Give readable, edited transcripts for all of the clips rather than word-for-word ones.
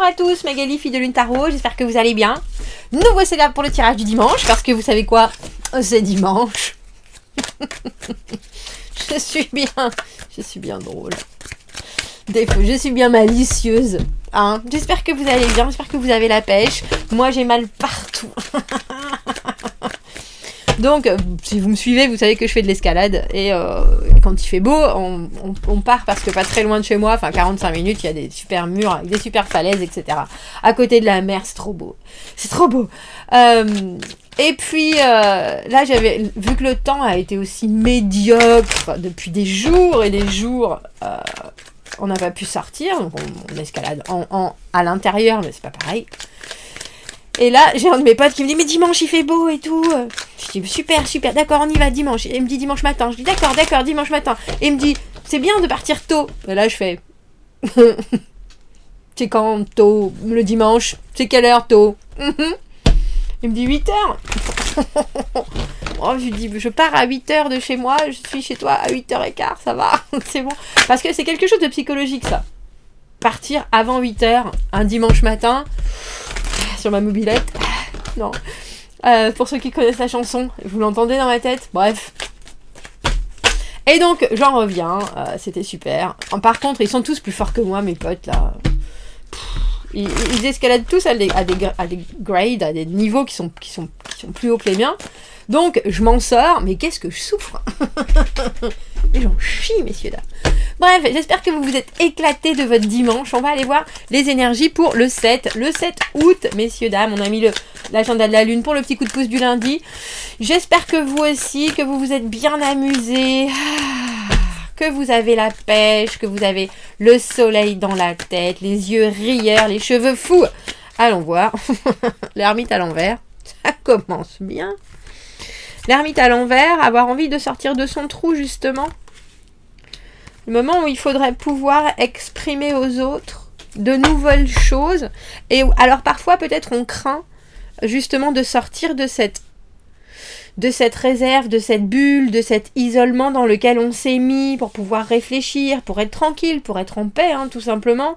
Bonjour à tous, Magali, fille de Lune Tarot, j'espère que vous allez bien. Nouveau setup pour le tirage du dimanche, parce que vous savez quoi, c'est dimanche. Je suis bien drôle. Je suis bien malicieuse. Hein, j'espère que vous allez bien, j'espère que vous avez la pêche. Moi, j'ai mal partout. Donc, si vous me suivez, vous savez que je fais de l'escalade. Et quand il fait beau, on part parce que pas très loin de chez moi, enfin 45 minutes, il y a des super murs avec des super falaises, etc. À côté de la mer, c'est trop beau. C'est trop beau. Et puis, là, j'avais vu que le temps a été aussi médiocre depuis des jours et des jours. On n'a pas pu sortir, donc on escalade à l'intérieur, mais c'est pas pareil. Et là, j'ai un de mes potes qui me dit « Mais dimanche, il fait beau et tout !» Je dis « Super, d'accord, on y va dimanche. » Et il me dit « Dimanche matin. » Je dis « D'accord, dimanche matin. » Et il me dit « C'est bien de partir tôt. » Et là, je fais « C'est quand tôt? Le dimanche? C'est quelle heure tôt ?» Il me dit 8h. Oh, je lui dis, je pars à 8h de chez moi, je suis chez toi à 8h15, ça va, c'est bon. Parce que c'est quelque chose de psychologique, ça. Partir avant 8h, un dimanche matin, sur ma mobilette, non. Pour ceux qui connaissent la chanson, vous l'entendez dans ma tête, bref. Et donc, j'en reviens, c'était super. Par contre, ils sont tous plus forts que moi, mes potes, là. Ils escaladent tous à des grades, à des niveaux qui sont plus hauts que les miens. Donc, je m'en sors, mais qu'est-ce que je souffre. Et j'en chie, messieurs, dames. Bref, j'espère que vous vous êtes éclatés de votre dimanche. On va aller voir les énergies pour le 7 août, messieurs, dames. On a mis l'agenda de la lune pour le petit coup de pouce du lundi. J'espère que vous aussi, que vous vous êtes bien amusés. Que vous avez la pêche, que vous avez le soleil dans la tête, les yeux rieurs, les cheveux fous. Allons voir. L'ermite à l'envers. Ça commence bien. L'ermite à l'envers, avoir envie de sortir de son trou, justement. Le moment où il faudrait pouvoir exprimer aux autres de nouvelles choses. Et alors parfois, peut-être, on craint justement de sortir de cette réserve, de cette bulle, de cet isolement dans lequel on s'est mis pour pouvoir réfléchir, pour être tranquille, pour être en paix, hein, tout simplement.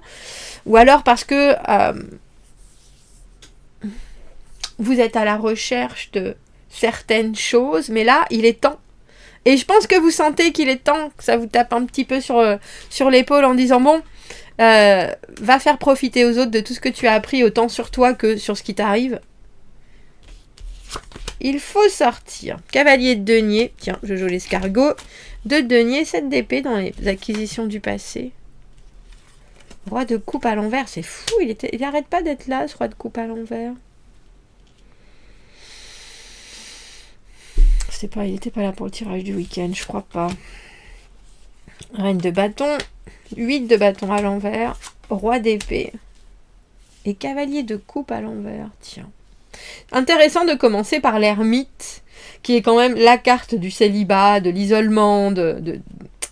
Ou alors parce que vous êtes à la recherche de certaines choses, mais là, il est temps. Et je pense que vous sentez qu'il est temps, que ça vous tape un petit peu sur l'épaule en disant « Bon, va faire profiter aux autres de tout ce que tu as appris, autant sur toi que sur ce qui t'arrive. » Il faut sortir. Cavalier de denier. Tiens, je joue l'escargot. De denier, 7 d'épée dans les acquisitions du passé. Roi de coupe à l'envers. C'est fou, il arrête pas d'être là, ce roi de coupe à l'envers. Il était pas là pour le tirage du week-end, je crois pas. Reine de bâton. 8 de bâton à l'envers. Roi d'épée. Et cavalier de coupe à l'envers. Tiens. Intéressant de commencer par l'ermite, qui est quand même la carte du célibat, de l'isolement, de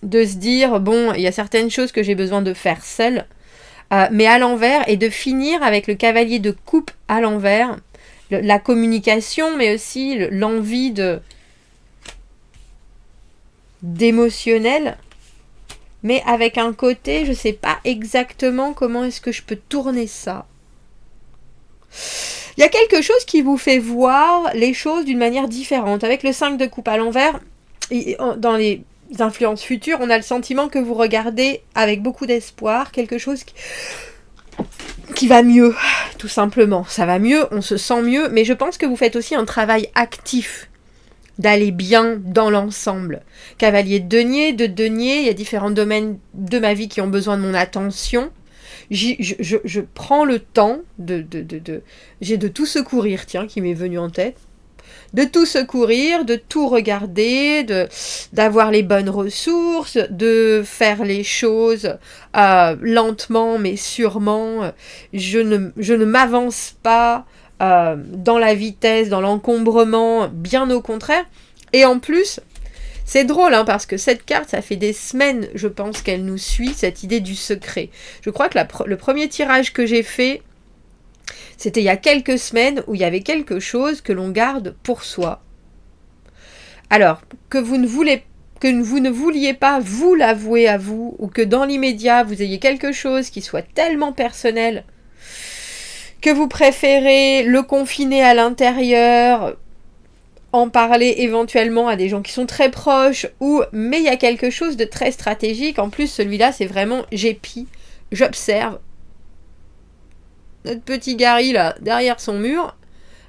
se dire, bon, il y a certaines choses que j'ai besoin de faire seule, mais à l'envers, et de finir avec le cavalier de coupe à l'envers, la communication, mais aussi l'envie d'émotionnel, mais avec un côté, je sais pas exactement comment est-ce que je peux tourner ça. Il y a quelque chose qui vous fait voir les choses d'une manière différente. Avec le 5 de coupe à l'envers, dans les influences futures, on a le sentiment que vous regardez avec beaucoup d'espoir quelque chose qui va mieux, tout simplement. Ça va mieux, on se sent mieux, mais je pense que vous faites aussi un travail actif d'aller bien dans l'ensemble. Cavalier de denier, il y a différents domaines de ma vie qui ont besoin de mon attention. Je prends le temps j'ai de tout secourir, tiens, qui m'est venu en tête. De tout secourir, de tout regarder, d'avoir les bonnes ressources, de faire les choses lentement mais sûrement. Je ne m'avance pas dans la vitesse, dans l'encombrement, bien au contraire. Et en plus, c'est drôle, hein, parce que cette carte, ça fait des semaines, je pense, qu'elle nous suit, cette idée du secret. Je crois que le premier tirage que j'ai fait, c'était il y a quelques semaines, où il y avait quelque chose que l'on garde pour soi. Alors, que vous ne vouliez pas vous l'avouer à vous, ou que dans l'immédiat, vous ayez quelque chose qui soit tellement personnel que vous préférez le confiner à l'intérieur, en parler éventuellement à des gens qui sont très proches, mais il y a quelque chose de très stratégique. En plus, celui-là, c'est vraiment j'épie, j'observe notre petit Gary là, derrière son mur,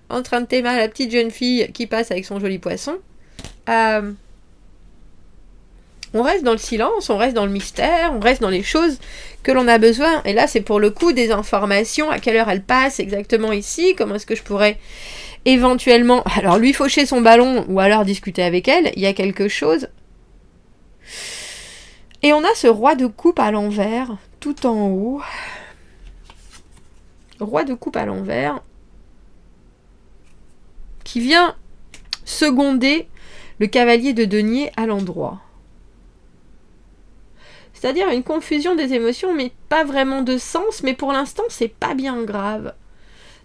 en train de témer la petite jeune fille qui passe avec son joli poisson. On reste dans le silence, on reste dans le mystère, on reste dans les choses que l'on a besoin. Et là, c'est pour le coup des informations, à quelle heure elle passe exactement ici, comment est-ce que je pourrais éventuellement, alors lui faucher son ballon ou alors discuter avec elle, il y a quelque chose. Et on a ce roi de coupe à l'envers, tout en haut. Roi de coupe à l'envers, qui vient seconder le cavalier de denier à l'endroit. C'est-à-dire une confusion des émotions, mais pas vraiment de sens, mais pour l'instant, c'est pas bien grave.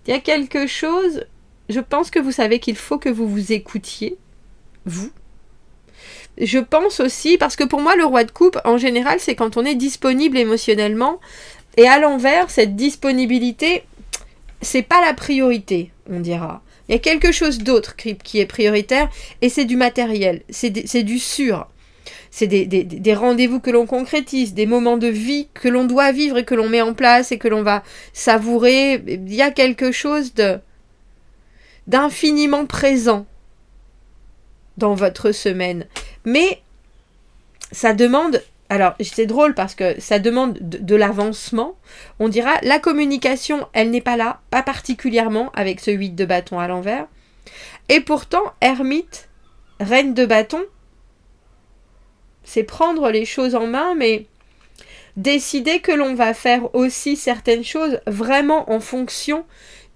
Il y a quelque chose, je pense que vous savez qu'il faut que vous vous écoutiez, vous. Je pense aussi, parce que pour moi, le roi de coupe, en général, c'est quand on est disponible émotionnellement, et à l'envers, cette disponibilité, c'est pas la priorité, on dira. Il y a quelque chose d'autre qui est prioritaire, et c'est du matériel, c'est du sûr. C'est des rendez-vous que l'on concrétise, des moments de vie que l'on doit vivre et que l'on met en place et que l'on va savourer. Il y a quelque chose d'infiniment présent dans votre semaine. Mais ça demande... Alors, c'est drôle parce que ça demande de l'avancement. On dira, la communication, elle n'est pas là, pas particulièrement avec ce 8 de bâton à l'envers. Et pourtant, ermite, reine de bâton, c'est prendre les choses en main, mais décider que l'on va faire aussi certaines choses vraiment en fonction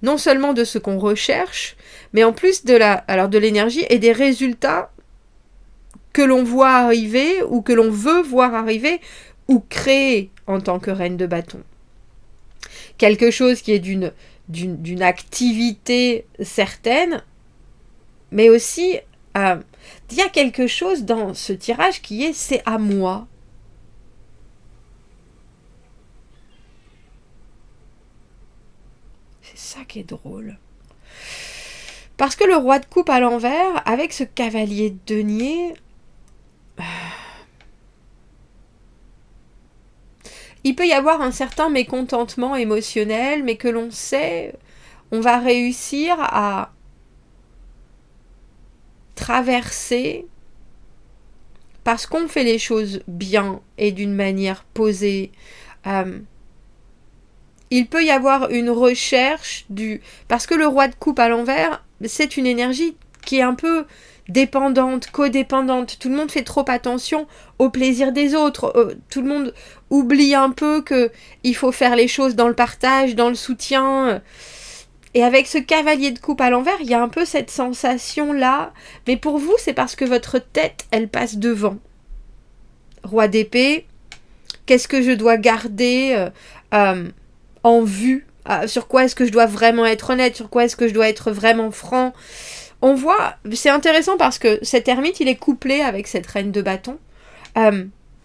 non seulement de ce qu'on recherche, mais en plus de l'énergie et des résultats que l'on voit arriver ou que l'on veut voir arriver ou créer en tant que reine de bâton. Quelque chose qui est d'une activité certaine, mais aussi... il y a quelque chose dans ce tirage qui est « c'est à moi ». C'est ça qui est drôle. Parce que le roi de coupe à l'envers, avec ce cavalier de denier, il peut y avoir un certain mécontentement émotionnel, mais que l'on sait, on va réussir à traverser parce qu'on fait les choses bien et d'une manière posée. Il peut y avoir une recherche parce que le roi de coupe à l'envers, c'est une énergie qui est un peu dépendante, codépendante. Tout le monde fait trop attention au plaisir des autres. Tout le monde oublie un peu qu'il faut faire les choses dans le partage, dans le soutien. Et avec ce cavalier de coupe à l'envers, il y a un peu cette sensation-là. Mais pour vous, c'est parce que votre tête, elle passe devant. Roi d'épée, qu'est-ce que je dois garder en vue? Sur quoi est-ce que je dois vraiment être honnête? Sur quoi est-ce que je dois être vraiment franc? On voit, c'est intéressant parce que cet ermite, il est couplé avec cette reine de bâton.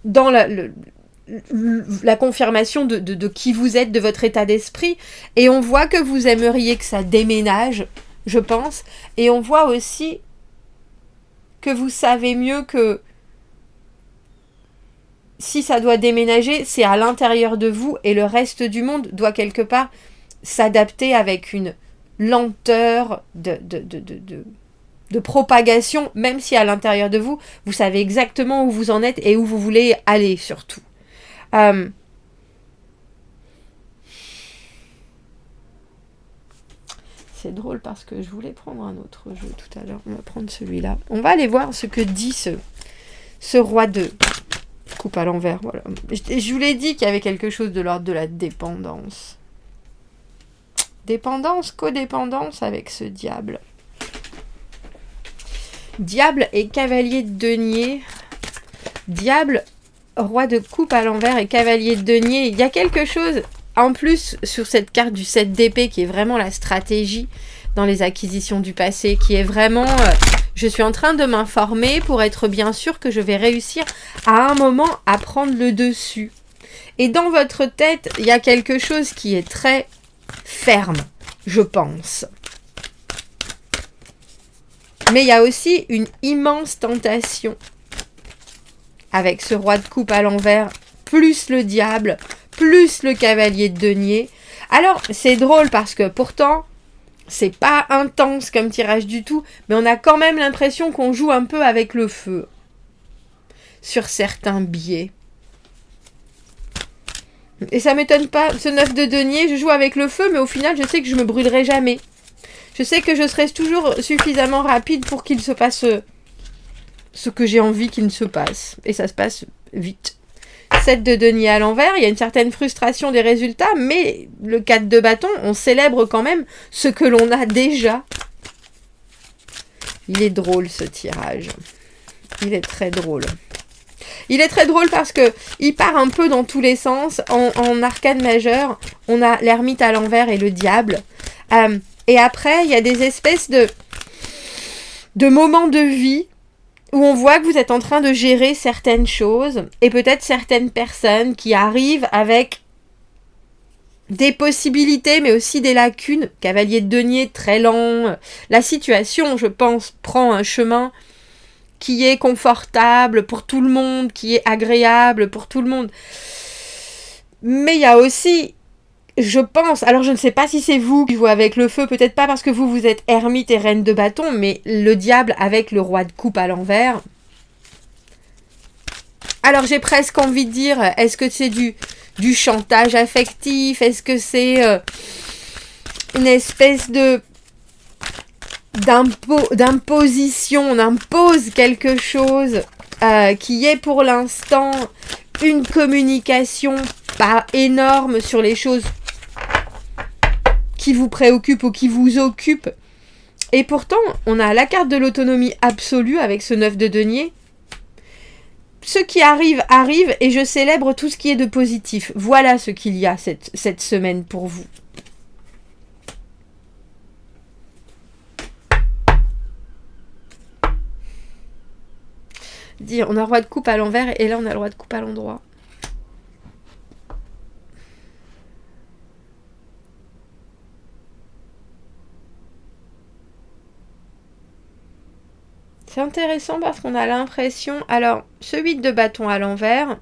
Dans la confirmation de qui vous êtes, de votre état d'esprit. Et on voit que vous aimeriez que ça déménage, je pense. Et on voit aussi que vous savez mieux que si ça doit déménager, c'est à l'intérieur de vous et le reste du monde doit quelque part s'adapter avec une lenteur de propagation, même si à l'intérieur de vous, vous savez exactement où vous en êtes et où vous voulez aller surtout. C'est drôle parce que je voulais prendre un autre jeu tout à l'heure. On va prendre celui-là. On va aller voir ce que dit ce roi de coupe à l'envers. Voilà. Je vous l'ai dit qu'il y avait quelque chose de l'ordre de la dépendance. Dépendance, codépendance avec ce diable. Diable et cavalier de denier. Diable, roi de coupe à l'envers et cavalier de denier. Il y a quelque chose, en plus, sur cette carte du 7 d'épée, qui est vraiment la stratégie dans les acquisitions du passé, qui est vraiment... je suis en train de m'informer pour être bien sûr que je vais réussir à un moment à prendre le dessus. Et dans votre tête, il y a quelque chose qui est très ferme, je pense. Mais il y a aussi une immense tentation avec ce roi de coupe à l'envers, plus le diable, plus le cavalier de denier. Alors, c'est drôle parce que pourtant, c'est pas intense comme tirage du tout, mais on a quand même l'impression qu'on joue un peu avec le feu sur certains biais. Et ça m'étonne pas, ce 9 de denier, je joue avec le feu, mais au final, je sais que je me brûlerai jamais. Je sais que je serai toujours suffisamment rapide pour qu'il se passe ce que j'ai envie qu'il ne se passe. Et ça se passe vite. 7 de denier à l'envers, il y a une certaine frustration des résultats, mais le 4 de bâton, on célèbre quand même ce que l'on a déjà. Il est drôle ce tirage. Il est très drôle. Il est très drôle parce que il part un peu dans tous les sens. En arcane majeure, on a l'ermite à l'envers et le diable. Et après, il y a des espèces de moments de vie où on voit que vous êtes en train de gérer certaines choses et peut-être certaines personnes qui arrivent avec des possibilités mais aussi des lacunes. Cavalier de denier très lent. La situation, je pense, prend un chemin qui est confortable pour tout le monde, qui est agréable pour tout le monde. Mais il y a aussi, je pense, alors je ne sais pas si c'est vous qui jouez avec le feu, peut-être pas parce que vous êtes ermite et reine de bâton, mais le diable avec le roi de coupe à l'envers. Alors j'ai presque envie de dire, est-ce que c'est du chantage affectif? Est-ce que c'est une espèce d'imposition? On impose quelque chose qui est pour l'instant une communication pas énorme sur les choses qui vous préoccupent ou qui vous occupent. Et pourtant, on a la carte de l'autonomie absolue avec ce 9 de denier. Ce qui arrive, arrive, et je célèbre tout ce qui est de positif. Voilà ce qu'il y a cette semaine pour vous. Dire, on a le roi de coupe à l'envers, et là on a le roi de coupe à l'endroit. C'est intéressant parce qu'on a l'impression... Alors, ce 8 de bâton à l'envers,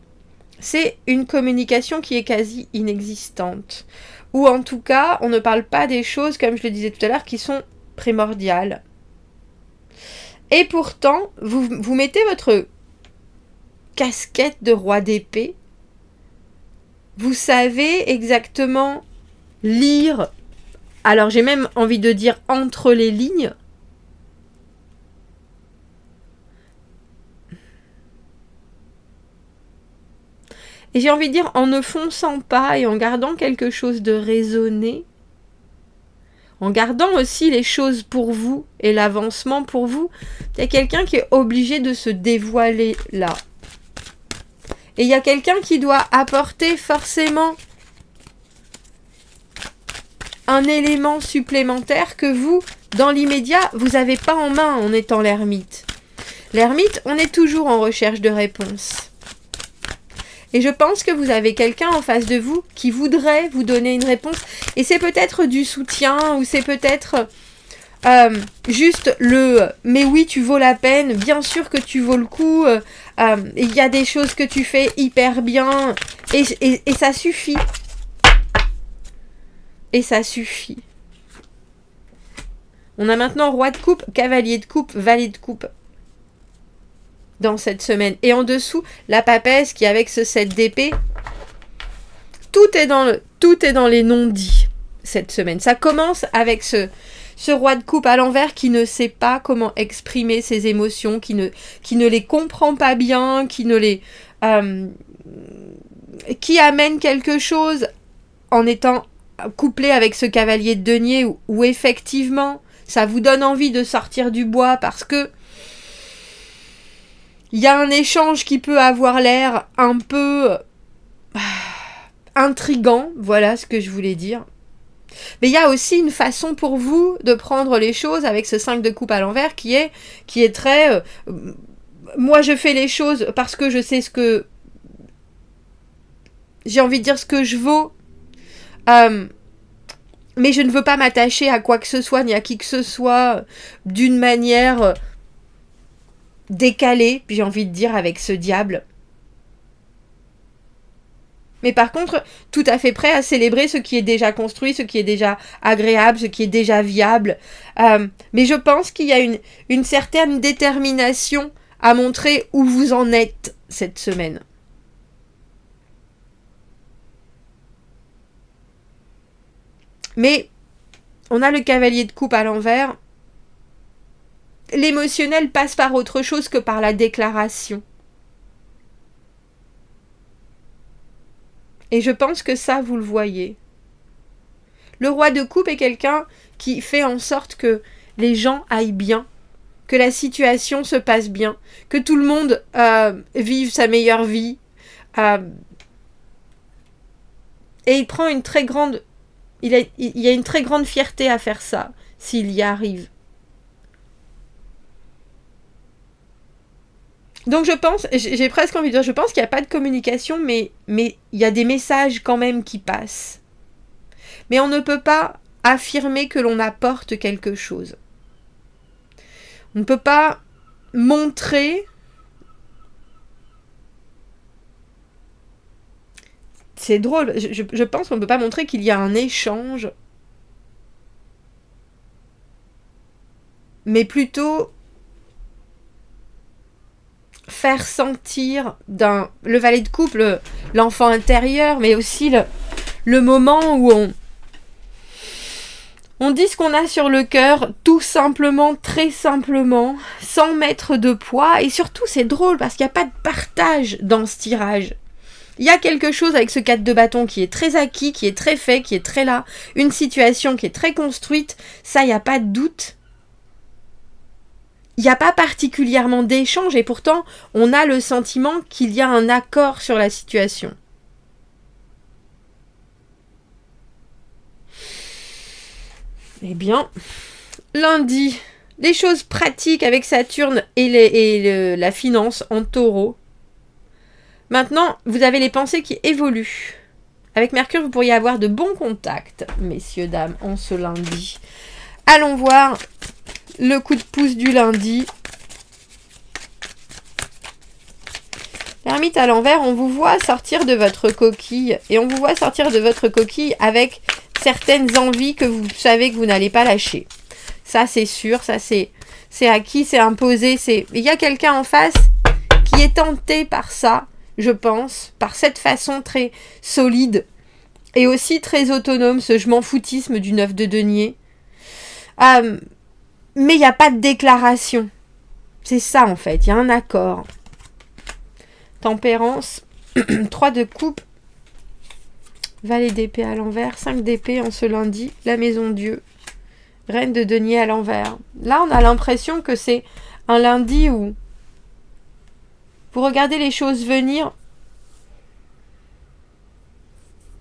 c'est une communication qui est quasi inexistante. Ou en tout cas, on ne parle pas des choses, comme je le disais tout à l'heure, qui sont primordiales. Et pourtant, vous mettez votre casquette de roi d'épée. Vous savez exactement lire. Alors, j'ai même envie de dire entre les lignes. Et j'ai envie de dire, en ne fonçant pas et en gardant quelque chose de raisonné, en gardant aussi les choses pour vous et l'avancement pour vous, il y a quelqu'un qui est obligé de se dévoiler là. Et il y a quelqu'un qui doit apporter forcément un élément supplémentaire que vous, dans l'immédiat, vous n'avez pas en main en étant l'ermite. L'ermite, on est toujours en recherche de réponses. Et je pense que vous avez quelqu'un en face de vous qui voudrait vous donner une réponse. Et c'est peut-être du soutien ou c'est peut-être juste le « mais oui, tu vaux la peine, bien sûr que tu vaux le coup, il y a des choses que tu fais hyper bien. » Et ça suffit. Et ça suffit. On a maintenant roi de coupe, cavalier de coupe, valet de coupe. Dans cette semaine. Et en dessous, la papesse qui, avec ce 7 d'épée, tout est dans les non-dits cette semaine. Ça commence avec ce roi de coupe à l'envers qui ne sait pas comment exprimer ses émotions, qui ne les comprend pas bien, qui amène quelque chose en étant couplé avec ce cavalier de denier où effectivement, ça vous donne envie de sortir du bois parce que il y a un échange qui peut avoir l'air un peu intriguant, voilà ce que je voulais dire. Mais il y a aussi une façon pour vous de prendre les choses avec ce 5 de coupe à l'envers qui est très... moi je fais les choses parce que je sais ce que... J'ai envie de dire ce que je vaux. Mais je ne veux pas m'attacher à quoi que ce soit, ni à qui que ce soit, d'une manière décalée, puis j'ai envie de dire avec ce diable. Mais par contre, tout à fait prêt à célébrer ce qui est déjà construit, ce qui est déjà agréable, ce qui est déjà viable. Mais je pense qu'il y a une certaine détermination à montrer où vous en êtes cette semaine. Mais on a le cavalier de coupe à l'envers. L'émotionnel passe par autre chose que par la déclaration. Et je pense que ça, vous le voyez. Le roi de coupe est quelqu'un qui fait en sorte que les gens aillent bien, que la situation se passe bien, que tout le monde vive sa meilleure vie. Et il prend une très grande... Il y a une très grande fierté à faire ça, s'il y arrive. Donc je pense, j'ai presque envie de dire, je pense qu'il n'y a pas de communication, mais il y a des messages quand même qui passent. Mais on ne peut pas affirmer que l'on apporte quelque chose. On ne peut pas montrer... C'est drôle, je pense qu'on ne peut pas montrer qu'il y a un échange, mais plutôt faire sentir le valet de coupe, l'enfant intérieur, mais aussi le moment où on dit ce qu'on a sur le cœur, tout simplement, très simplement, sans mettre de poids. Et surtout, c'est drôle parce qu'il n'y a pas de partage dans ce tirage. Il y a quelque chose avec ce 4 de bâton qui est très acquis, qui est très fait, qui est très là. Une situation qui est très construite. Ça, il n'y a pas de doute. Il n'y a pas particulièrement d'échange et pourtant, on a le sentiment qu'il y a un accord sur la situation. Eh bien, lundi, les choses pratiques avec Saturne et la finance en taureau. Maintenant, vous avez les pensées qui évoluent. Avec Mercure, vous pourriez avoir de bons contacts, messieurs, dames, en ce lundi. Allons voir le coup de pouce du lundi. L'ermite à l'envers, on vous voit sortir de votre coquille. Et on vous voit sortir de votre coquille avec certaines envies que vous savez que vous n'allez pas lâcher. Ça, c'est sûr. Ça, c'est acquis, c'est imposé. Il y a quelqu'un en face qui est tenté par ça, je pense, par cette façon très solide et aussi très autonome, ce je m'en foutisme du 9 de denier. Mais il n'y a pas de déclaration. C'est ça en fait, il y a un accord. Tempérance, 3 de coupe, valet d'épée à l'envers, 5 d'épée en ce lundi, la maison Dieu, reine de denier à l'envers. Là on a l'impression que c'est un lundi où vous regardez les choses venir,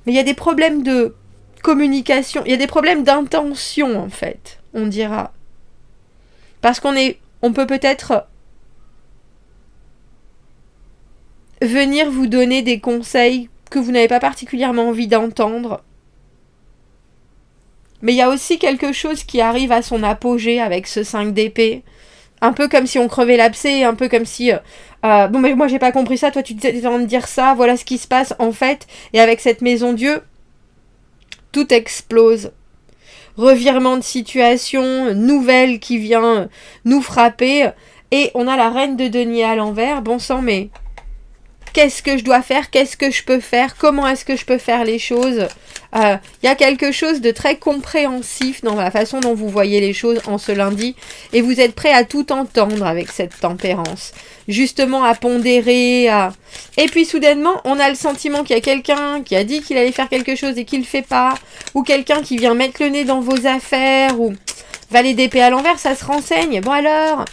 mais il y a des problèmes de communication, il y a des problèmes d'intention en fait, on dira. Parce on peut peut-être venir vous donner des conseils que vous n'avez pas particulièrement envie d'entendre. Mais il y a aussi quelque chose qui arrive à son apogée avec ce 5 d'épée. Un peu comme si on crevait l'abcès, un peu comme si... bon, mais moi j'ai pas compris ça, toi tu étais en train de dire ça, voilà ce qui se passe en fait. Et avec cette maison Dieu, tout explose. Revirement de situation, nouvelle qui vient nous frapper. Et on a la reine de denier à l'envers. Bon sang, mais qu'est-ce que je dois faire? Qu'est-ce que je peux faire? Comment est-ce que je peux faire les choses? Y a quelque chose de très compréhensif dans la façon dont vous voyez les choses en ce lundi. Et vous êtes prêt à tout entendre avec cette tempérance. Justement à pondérer. Et puis soudainement, on a le sentiment qu'il y a quelqu'un qui a dit qu'il allait faire quelque chose et qu'il ne le fait pas. Ou quelqu'un qui vient mettre le nez dans vos affaires. Ou valet d'épée à l'envers, ça se renseigne. Bon alors...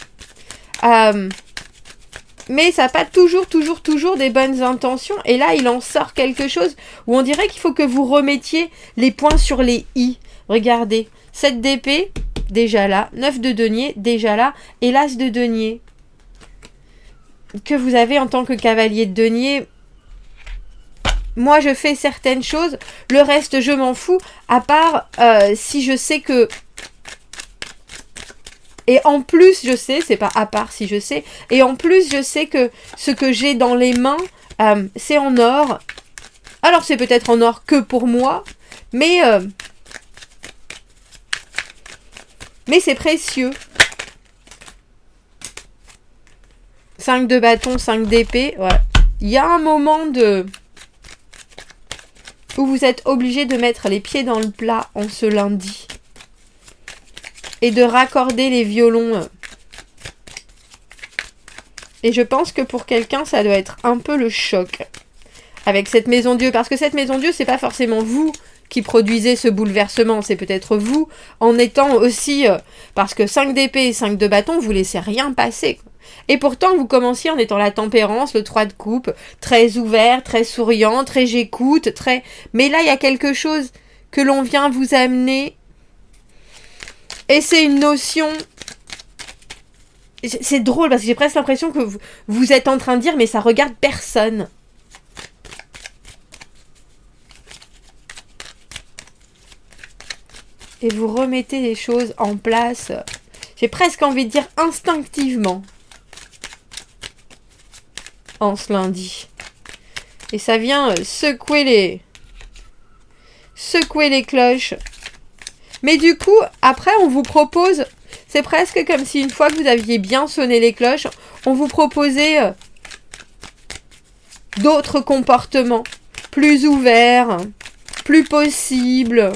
mais ça n'a pas toujours des bonnes intentions. Et là, il en sort quelque chose où on dirait qu'il faut que vous remettiez les points sur les i. Regardez, 7 d'épée, déjà là. 9 de denier, déjà là. Et l'as de denier. Que vous avez en tant que cavalier de denier. moi je fais certaines choses, le reste je m'en fous, à part si je sais que... Et en plus je sais, c'est pas à part si je sais, et en plus je sais que ce que j'ai dans les mains, c'est en or. Alors c'est peut-être en or que pour moi, mais c'est précieux. 5 de bâton, 5 d'épée, ouais. Il y a un moment où vous êtes obligé de mettre les pieds dans le plat en ce lundi. Et de raccorder les violons. Et je pense que pour quelqu'un, ça doit être un peu le choc. Avec cette maison Dieu. Parce que cette maison Dieu, c'est pas forcément vous qui produisez ce bouleversement. C'est peut-être vous en étant aussi... parce que 5 d'épée et 5 de bâton, vous laissez rien passer. Et pourtant, vous commenciez en étant la tempérance, le 3 de coupe, très ouvert, très souriant, très j'écoute, très... Mais là, il y a quelque chose que l'on vient vous amener... Et c'est une notion... C'est drôle parce que j'ai presque l'impression que vous êtes en train de dire mais ça regarde personne. Et vous remettez les choses en place. J'ai presque envie de dire instinctivement. En ce lundi. Et ça vient secouer les cloches. Mais du coup, après, on vous propose... C'est presque comme si une fois que vous aviez bien sonné les cloches, on vous proposait d'autres comportements. Plus ouverts, plus possibles.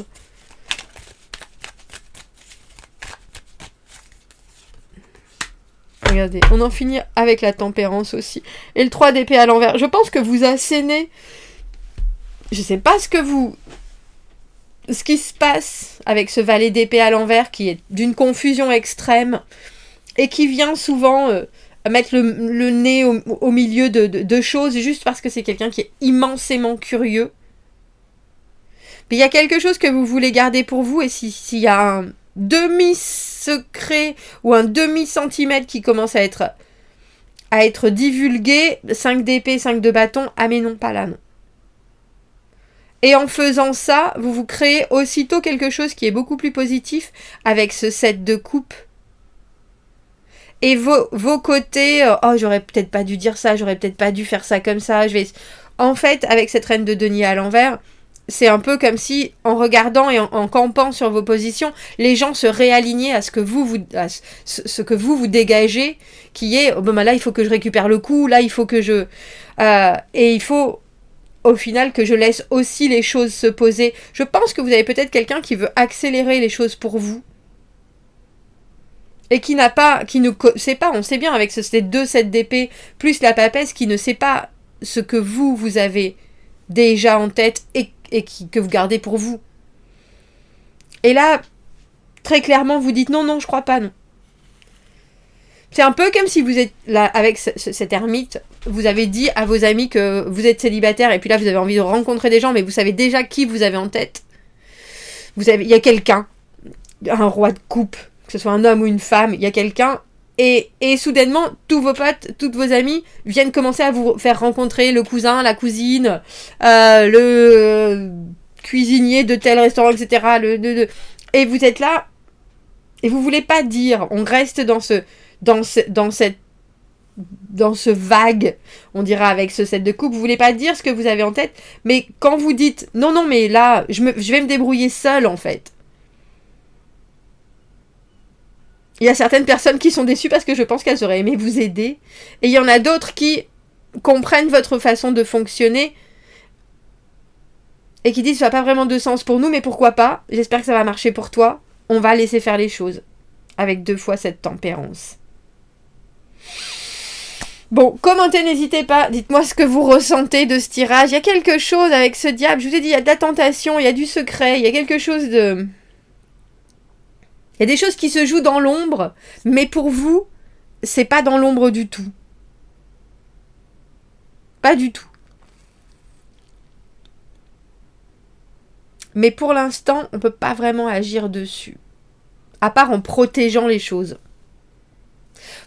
Regardez, on en finit avec la tempérance aussi. Et le 3 d'épée à l'envers. Je pense que vous assénez... Je sais pas ce qui se passe avec ce valet d'épée à l'envers qui est d'une confusion extrême et qui vient souvent mettre le nez au milieu de choses juste parce que c'est quelqu'un qui est immensément curieux. Mais il y a quelque chose que vous voulez garder pour vous et s'il y a un demi-secret ou un demi-centimètre qui commence à être divulgué, 5 d'épée, 5 de bâton, ah mais non, pas là, non. Et en faisant ça, vous vous créez aussitôt quelque chose qui est beaucoup plus positif avec ce 7 de coupe. Et vos côtés, oh j'aurais peut-être pas dû dire ça, j'aurais peut-être pas dû faire ça comme ça. En fait, avec cette reine de denier à l'envers, c'est un peu comme si, en regardant et en campant sur vos positions, les gens se réalignaient à ce que ce que vous dégagez, qui est, oh, ben là il faut que je récupère le coup, là il faut que je... et il faut... au final que je laisse aussi les choses se poser. Je pense que vous avez peut-être quelqu'un qui veut accélérer les choses pour vous. Et qui n'a pas, qui ne sait pas, on sait bien avec ces 2 sets d'épée, plus la papesse, qui ne sait pas ce que vous avez déjà en tête et que vous gardez pour vous. Et là, très clairement, vous dites non, je crois pas, non. C'est un peu comme si vous êtes là, avec cet ermite, vous avez dit à vos amis que vous êtes célibataire et puis là vous avez envie de rencontrer des gens, mais vous savez déjà qui vous avez en tête. Il y a quelqu'un, un roi de coupe, que ce soit un homme ou une femme, il y a quelqu'un, et soudainement, tous vos potes, toutes vos amis viennent commencer à vous faire rencontrer le cousin, la cousine, le cuisinier de tel restaurant, etc. Et vous êtes là, et vous voulez pas dire, on reste dans ce vague, on dira avec ce set de coupe, vous voulez pas dire ce que vous avez en tête, mais quand vous dites non mais là je vais me débrouiller seule en fait. Il y a certaines personnes qui sont déçues parce que je pense qu'elles auraient aimé vous aider, et il y en a d'autres qui comprennent votre façon de fonctionner et qui disent ça n'a pas vraiment de sens pour nous, mais pourquoi pas, j'espère que ça va marcher pour toi, on va laisser faire les choses avec 2 fois cette tempérance. Bon, commentez, n'hésitez pas, dites-moi ce que vous ressentez de ce tirage. Il y a quelque chose avec ce diable, je vous ai dit, il y a de la tentation, il y a du secret, il y a quelque chose de... Il y a des choses qui se jouent dans l'ombre, mais pour vous, c'est pas dans l'ombre du tout. Pas du tout. Mais pour l'instant, on peut pas vraiment agir dessus. À part en protégeant les choses.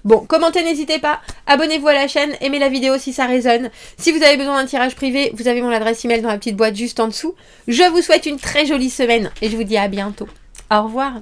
Bon, commentez, n'hésitez pas. Abonnez-vous à la chaîne, aimez la vidéo si ça résonne. Si vous avez besoin d'un tirage privé, vous avez mon adresse email dans la petite boîte juste en dessous. Je vous souhaite une très jolie semaine et je vous dis à bientôt. Au revoir.